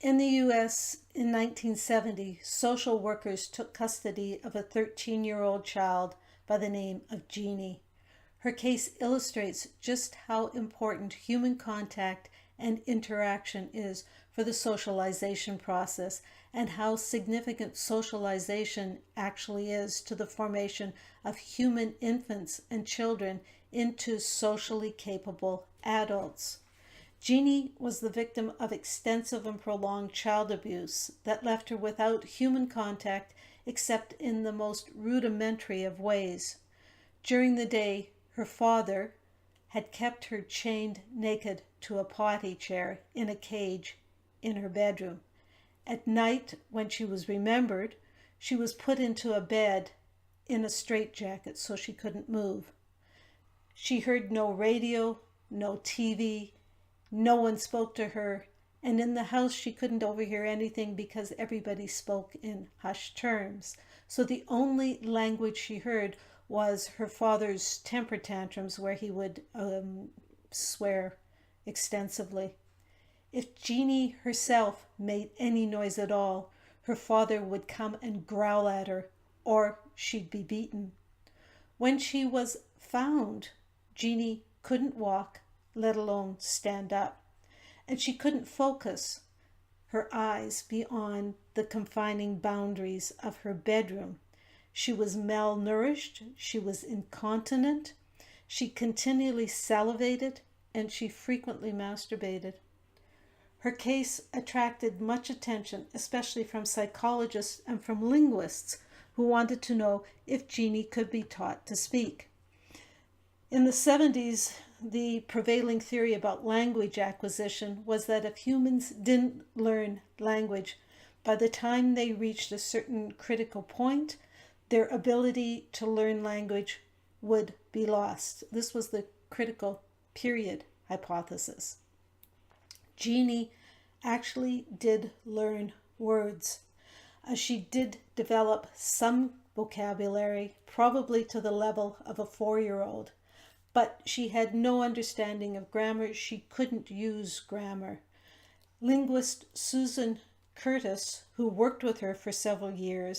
In the U.S. in 1970, social workers took custody of a 13-year-old child by the name of Jeannie. Her case illustrates just how important human contact and interaction is for the socialization process and how significant socialization actually is to the formation of human infants and children into socially capable adults. Jeannie was the victim of extensive and prolonged child abuse that left her without human contact except in the most rudimentary of ways. During the day, her father had kept her chained naked to a potty chair in a cage in her bedroom. At night, when she was remembered, she was put into a bed in a straitjacket so she couldn't move. She heard no radio, no TV, no one spoke to her, and in the house she couldn't overhear anything because everybody spoke in hushed terms. So the only language she heard was her father's temper tantrums where he would swear extensively. If Jeannie herself made any noise at all, her father would come and growl at her, or she'd be beaten. When she was found, Jeannie couldn't walk, let alone stand up, and she couldn't focus her eyes beyond the confining boundaries of her bedroom. She was malnourished, she was incontinent, she continually salivated, and she frequently masturbated. Her case attracted much attention, especially from psychologists and from linguists who wanted to know if Jeannie could be taught to speak. In the 70s, the prevailing theory about language acquisition was that if humans didn't learn language, by the time they reached a certain critical point, their ability to learn language would be lost. This was the critical period hypothesis. Jeannie actually did learn words. She did develop some vocabulary, probably to the level of a 4-year-old. But she had no understanding of grammar. She couldn't use grammar. Linguist Susan Curtis, who worked with her for several years,